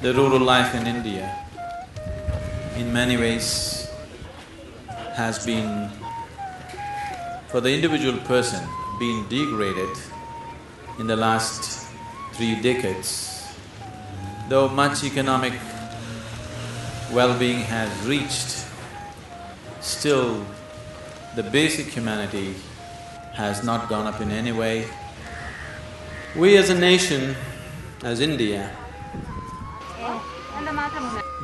The rural life in India, in many ways, has been, for the individual person, been degraded in the last 3 decades. Though much economic well-being has reached, still the basic humanity has not gone up in any way. We as a nation, as India,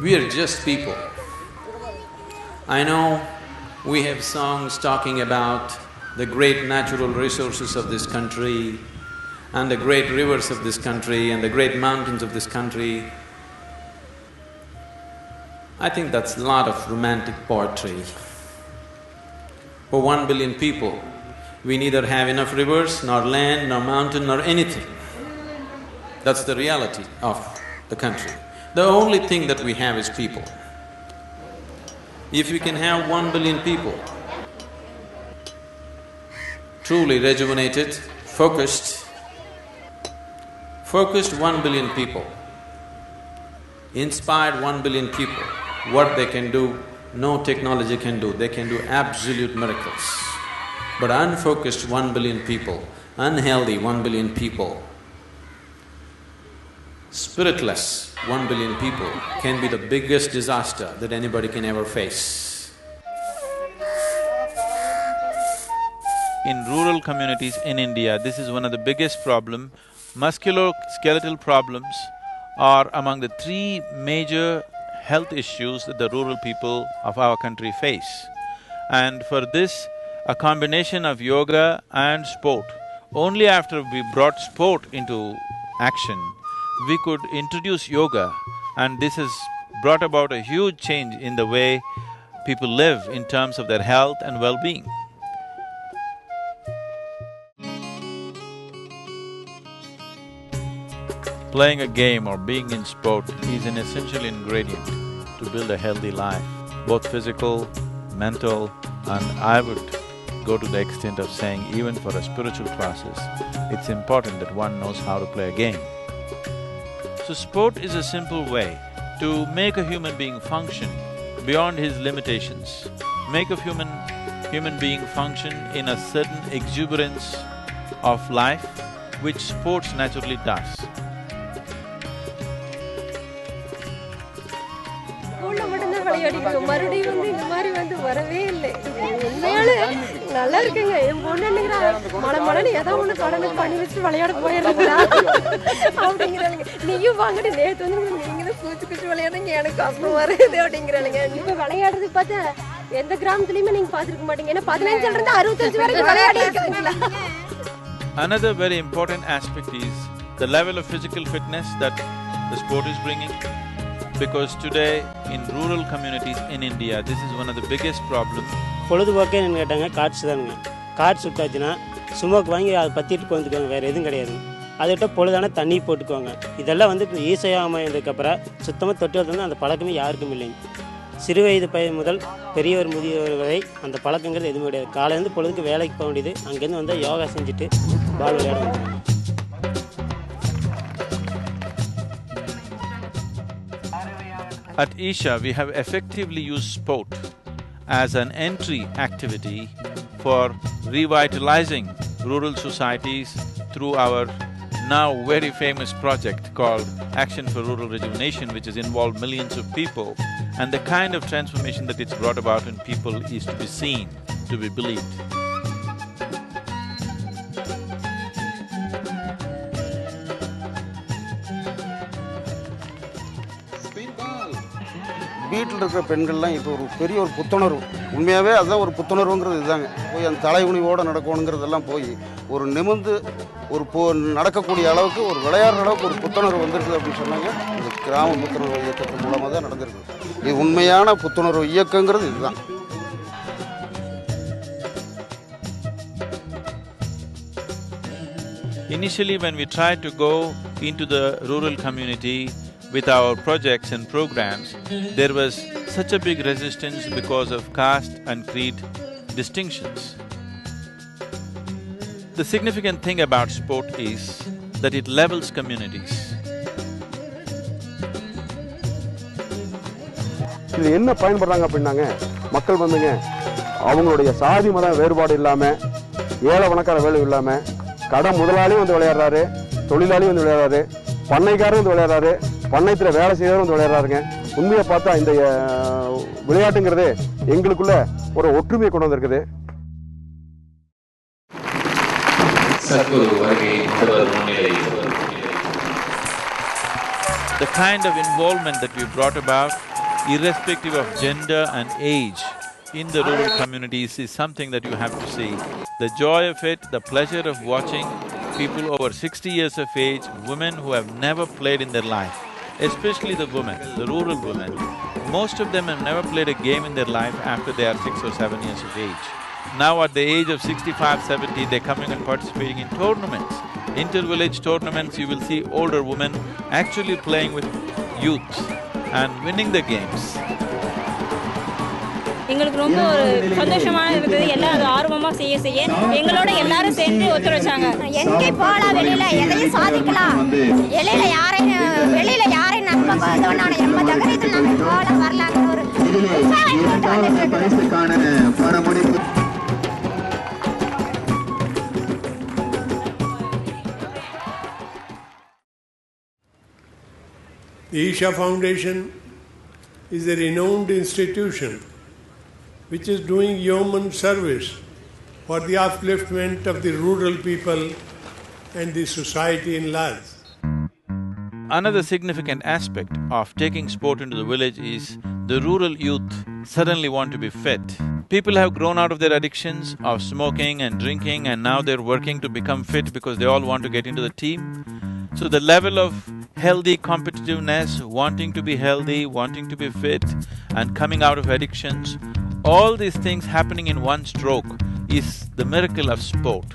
we are just people. I know we have songs talking about the great natural resources of this country and the great rivers of this country and the great mountains of this country. I think that's a lot of romantic poetry. For 1 billion people, we neither have enough rivers, nor land, nor mountain, nor anything. That's the reality of the country. The only thing that we have is people. If we can have 1 billion people, truly rejuvenated, focused 1 billion people, inspired 1 billion people, what they can do, no technology can do. They can do absolute miracles. But unfocused 1 billion people, unhealthy 1 billion people, spiritless 1 billion people can be the biggest disaster that anybody can ever face. In rural communities in India, this is one of the biggest problem. Musculoskeletal problems are among the 3 major health issues that the rural people of our country face. And for this, a combination of yoga and sport, only after we brought sport into action, we could introduce yoga, and this has brought about a huge change in the way people live in terms of their health and well-being. Playing a game or being in sport is an essential ingredient to build a healthy life, both physical, mental, and I would go to the extent of saying even for a spiritual process, it's important that one knows how to play a game. So sport is a simple way to make a human being function beyond his limitations, make a human being function in a certain exuberance of life, which sports naturally does. மறுபடியும் இந்த மாதிரி வரவே இல்லை. உண்மையாலே நல்லா இருக்குங்க. என் பொண்ணு என்னங்கிறா, மழை ஏதோ ஒண்ணு கடனுக்கு பண்ணி வச்சுட்டு விளையாட போயிடுறீங்களா அப்படிங்கிறாளுங்க. நீயும் வாங்கிட்டு நேற்று நீங்க தான் பூச்சி விளையாடுறீங்க, எனக்கு அப்புறம் வருது அப்படிங்கிறாளுங்க. இப்ப விளையாடுறது பார்த்தா எந்த கிராமத்துலயுமே நீங்க பாத்துருக்க மாட்டீங்க. ஏன்னா 15 இருந்து 65 வரைக்கும் விளையாடி இருக்குங்களா. Another very important aspect is the level of physical fitness that the sport is bringing. Because today in rural communities in India, this is one of the biggest problems. பொழுதுபோக்கே என்ன கேட்டாங்க, கார்ட்ஸ் தானுங்க. கார்ட்ஸ் விட்டாச்சுன்னா சும்மாக்கு வாங்கி அதை பற்றிட்டு கொண்டுக்குவாங்க, வேறு எதுவும் கிடையாது. அதை விட்ட பொழுதான தண்ணி போட்டுக்குவாங்க. இதெல்லாம் இப்போ ஈஸியாக அமைந்ததுக்கப்புறம் சுத்தமாக தொட்டு அந்த பழக்கமே யாருக்கும் இல்லைங்க. சிறு வயது பையன் முதல் பெரியவர் முதியவர் வரை அந்த பழக்கங்கிறது எதுவும் கிடையாது. காலையிலேருந்து பொழுதுக்கு வேலைக்கு போக வேண்டியது, அங்கேருந்து வந்தால் யோகா செஞ்சுட்டு பால் விளையாட வேண்டியது. At Isha, we have effectively used sport as an entry activity for revitalizing rural societies through our now very famous project called Action for Rural Rejuvenation, which has involved millions of people, and the kind of transformation that it's brought about in people is to be seen, to be believed. வீட்டில் இருக்கிற பெண்கள்லாம் இப்போ ஒரு பெரிய ஒரு புத்துணர்வு, உண்மையாகவே அதுதான் ஒரு புத்துணர்வுங்கிறது இதுதாங்க. போய் அந்த தலைகுனிவோடு நடக்கணுங்கிறதெல்லாம் போய் ஒரு நிமிர்ந்து ஒரு நடக்கக்கூடிய அளவுக்கு ஒரு விளையாடுற அளவுக்கு ஒரு புத்துணர்வு வந்துருக்குது அப்படின்னு சொன்னாங்க. இந்த கிராம புத்துணர்வு இயக்கத்தின் மூலமாக தான் நடந்திருக்கு. இது உண்மையான புத்துணர்வு இயக்கங்கிறது இதுதான். Initially, when we tried to go into the rural community with our projects and programs, there was such a big resistance because of caste and creed distinctions. The significant thing about sport is that it levels communities. இது என்ன பயன்படுறாங்க அப்படின்னாங்க, மக்கள் வந்துங்க அவங்களுடைய சாதி மத வேறுபாடு இல்லாமல், ஏழை பணக்கார வேலை இல்லாமல், கடை முதலாளியும் வந்து விளையாடுறாரு, தொழிலாளியும் வந்து விளையாடுறாரு, பண்ணைக்காரரும் வந்து விளையாடுறாரு, பண்ணையத்தில் வேலை செய்யறவரும் வந்து விளையாடுறாருங்க. உண்மையை பார்த்தா இந்த விளையாட்டுங்கிறது எங்களுக்குள்ள ஒரு ஒற்றுமையை கொண்டு வந்திருக்குது. The kind of involvement that we brought about, irrespective of gender and age, in the rural communities is something that you have to see. The joy of it, the pleasure of watching people over 60 years of age, women who have never played in their life, especially the women, the rural women, most of them have never played a game in their life after they are 6 or 7 years of age. Now at the age of 65, 70, they're coming and participating in tournaments. Inter-village tournaments, you will see older women actually playing with youths and winning the games. எங்களுக்கு ரொம்ப ஒரு சந்தோஷமா இருக்குது. எல்லாம் அது ஆர்வமா செய்ய எங்களோட எல்லாரும் சேர்ந்து ஒத்துழைச்சாங்க. எங்கே போகலாம், வெளியில எதையும் சாதிக்கலாம், வெளியில யாரையும் நம்ம நான் எம்ப தகரத்தில் நம்ம போல வரலாங்க ஒரு The Isha Foundation is a renowned institution which is doing yeoman service for the upliftment of the rural people and the society in large. Another significant aspect of taking sport into the village is the rural youth suddenly want to be fit. People have grown out of their addictions of smoking and drinking, and now they're working to become fit because they all want to get into the team. So the level of healthy competitiveness, wanting to be healthy, wanting to be fit, and coming out of addictions, all these things happening in one stroke is the miracle of sport.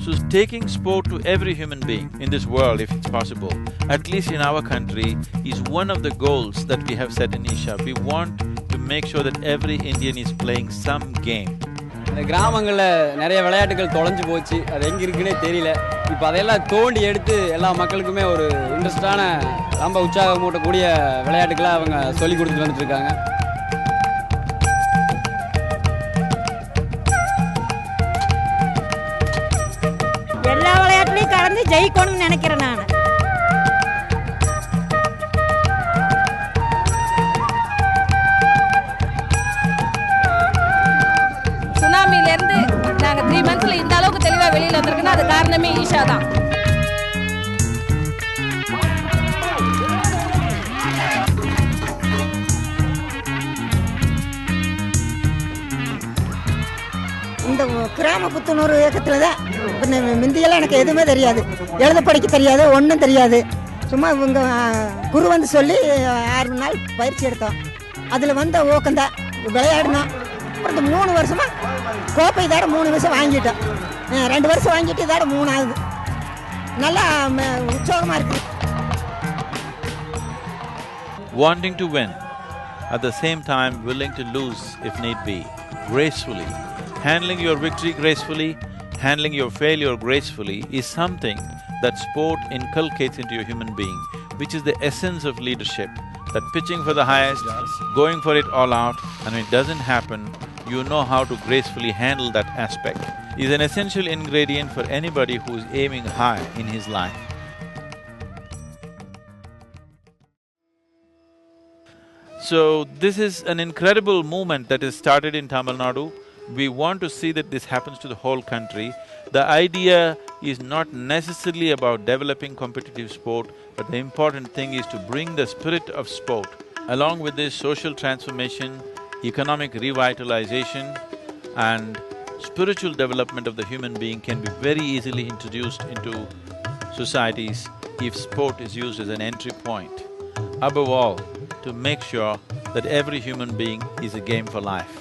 So taking sport to every human being in this world, if it's possible, at least in our country, is one of the goals that we have set in Isha. We want to make sure that every Indian is playing some game. கிராமங்களில் நிறைய விளையாட்டுகள் தொலைஞ்சு போச்சு, அது எங்கே இருக்குன்னே தெரியல. இப்போ அதையெல்லாம் தோண்டி எடுத்து எல்லா மக்களுக்குமே ஒரு இன்ட்ரெஸ்டான ரொம்ப உற்சாகமூட்டக்கூடிய விளையாட்டுகளை அவங்க சொல்லி கொடுத்துட்டு வந்துட்டுருக்காங்க. எல்லா விளையாட்டுலையும் கலந்து ஜெயிக்கணும்னு நினைக்கிறேன் நான். சுனாமிலேருந்து நாங்கள் 3 monthsல இந்த அளவுக்கு தெளிவாக வெளியில் வந்திருக்குன்னா அது காரணமே ஈஷா தான். இந்த கிராம புத்துணர்வு இயக்கத்தில் தான் முந்தியெல்லாம் எனக்கு எதுவுமே தெரியாது, எழுத படிக்க தெரியாது, ஒன்றும் தெரியாது. சும்மா இவங்க குரு வந்து சொல்லி 6 நாள் பயிற்சி எடுத்தோம். அதில் வந்த ஊக்கம்தான் விளையாடினோம். அப்புறம் 3 வருஷமாக கோப்பை இதோட 3 வருஷம் வாங்கிட்டோம். 2 வருஷம் வாங்கிட்டு இதோட 3 ஆகுது. நல்லா உற்சாகமாக இருக்குது. Wanting to win, at the same time willing to lose if need be, gracefully. Handling your victory gracefully, handling your failure gracefully is something that sport inculcates into your human being, which is the essence of leadership. That pitching for the highest, going for it all out, and when it doesn't happen, you know how to gracefully handle that aspect, is an essential ingredient for anybody who is aiming high in his life. So, this is an incredible movement that is started in Tamil Nadu. We want to see that this happens to the whole country. The idea is not necessarily about developing competitive sport, but the important thing is to bring the spirit of sport. Along with this, social transformation, economic revitalization and spiritual development of the human being can be very easily introduced into societies if sport is used as an entry point. Above all, to make sure that every human being is a game for life.